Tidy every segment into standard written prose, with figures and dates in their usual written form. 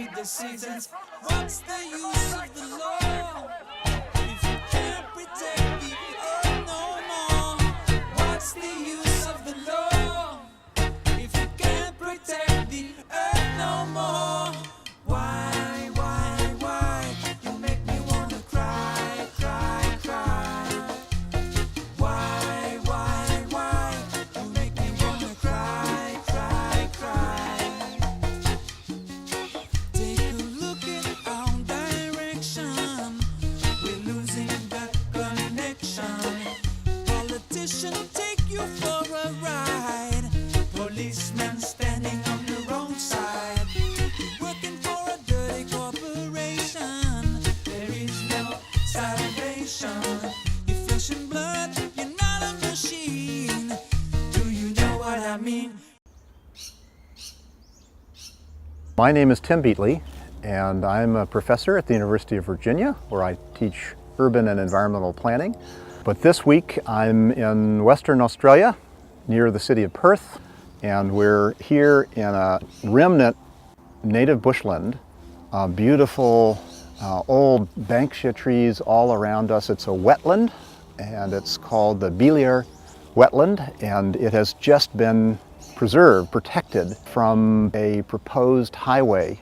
read the seasons. What's the use of the law if you can't protect the earth no more? What's the use of the law if you can't protect the earth no more? Why, you make me wanna cry, cry, cry. Why, you make me wanna cry, cry, cry. Take a look at our direction, we're losing that connection. Politician, take you for a ride. Policeman standing on the wrong side. Working for a dirty corporation. There is no salvation. You're flesh and blood, you're not a machine. Do you know what I mean? My name is Tim Beatley, and I'm a professor at the University of Virginia, where I teach urban and environmental planning. But this week I'm in Western Australia, near the city of Perth, and we're here in a remnant native bushland, beautiful old banksia trees all around us. It's a wetland, and it's called the Beeliar Wetland, and it has just been preserved, protected from a proposed highway.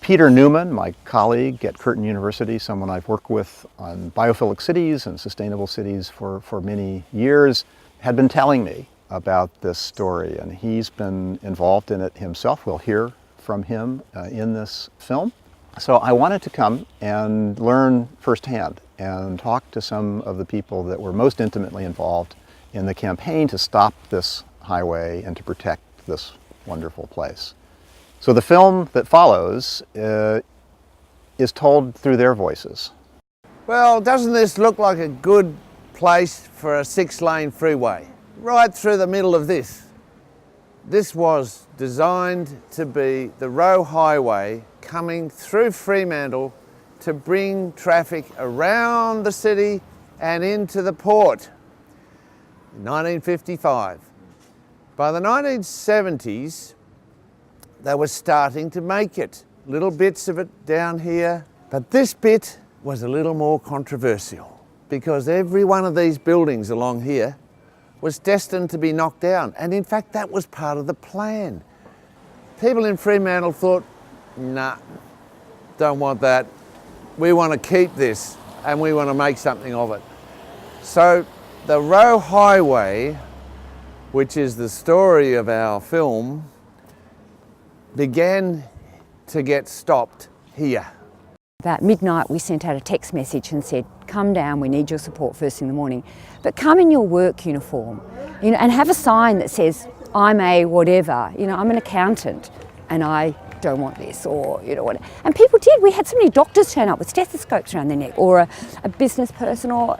Peter Newman, my colleague at Curtin University, someone I've worked with on biophilic cities and sustainable cities for many years, had been telling me about this story, and he's been involved in it himself. We'll hear from him in this film. So I wanted to come and learn firsthand and talk to some of the people that were most intimately involved in the campaign to stop this highway and to protect this wonderful place. So the film that follows is told through their voices. Well, doesn't this look like a good place for a 6-lane freeway? Right through the middle of this. This was designed to be the Roe Highway coming through Fremantle to bring traffic around the city and into the port in 1955. By the 1970s, they were starting to make it. Little bits of it down here. But this bit was a little more controversial because every one of these buildings along here was destined to be knocked down. And in fact, that was part of the plan. People in Fremantle thought, nah, don't want that. We want to keep this and we want to make something of it. So the Roe Highway, which is the story of our film, began to get stopped here. About midnight we sent out a text message and said, come down, we need your support first in the morning. But come in your work uniform, and have a sign that says, I'm a whatever, I'm an accountant and I don't want this, or what. And people did. We had so many doctors turn up with stethoscopes around their neck, or a business person, or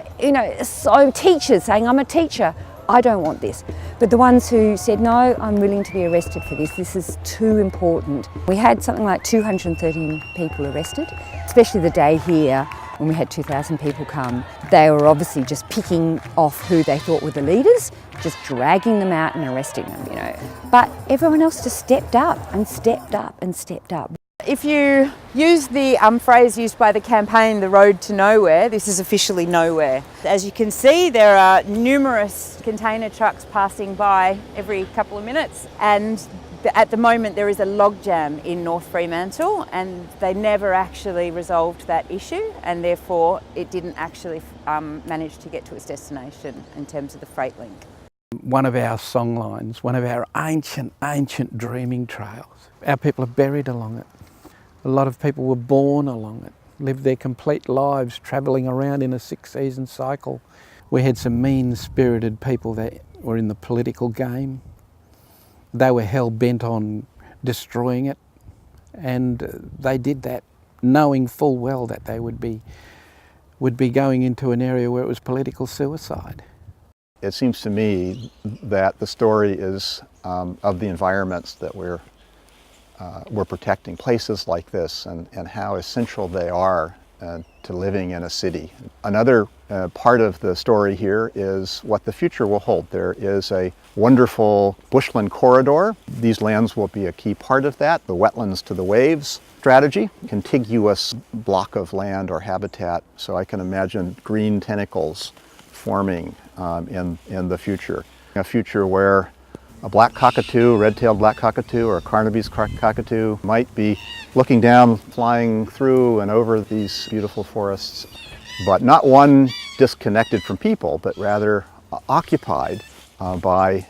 so teachers saying, I'm a teacher, I don't want this. But the ones who said, no, I'm willing to be arrested for this, this is too important. We had something like 213 people arrested, especially the day here when we had 2,000 people come. They were obviously just picking off who they thought were the leaders, just dragging them out and arresting them, But everyone else just stepped up and stepped up and stepped up. If you use the phrase used by the campaign, the road to nowhere, this is officially nowhere. As you can see, there are numerous container trucks passing by every couple of minutes, and at the moment there is a logjam in North Fremantle, and they never actually resolved that issue, and therefore it didn't actually manage to get to its destination in terms of the freight link. One of our songlines, one of our ancient dreaming trails. Our people are buried along it. A lot of people were born along it, lived their complete lives travelling around in a 6-season cycle. We had some mean-spirited people that were in the political game. They were hell-bent on destroying it, and they did that knowing full well that they would be going into an area where it was political suicide. It seems to me that the story is of the environments that we're protecting, places like this, and how essential they are to living in a city. Another part of the story here is what the future will hold. There is a wonderful bushland corridor. These lands will be a key part of that. The wetlands to the waves strategy, contiguous block of land or habitat. So I can imagine green tentacles forming in the future. A future where a black cockatoo, red-tailed black cockatoo, or a Carnaby's cockatoo might be looking down, flying through and over these beautiful forests, but not one disconnected from people, but rather occupied by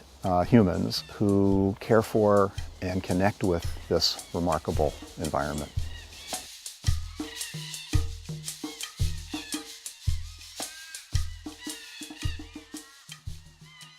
humans who care for and connect with this remarkable environment.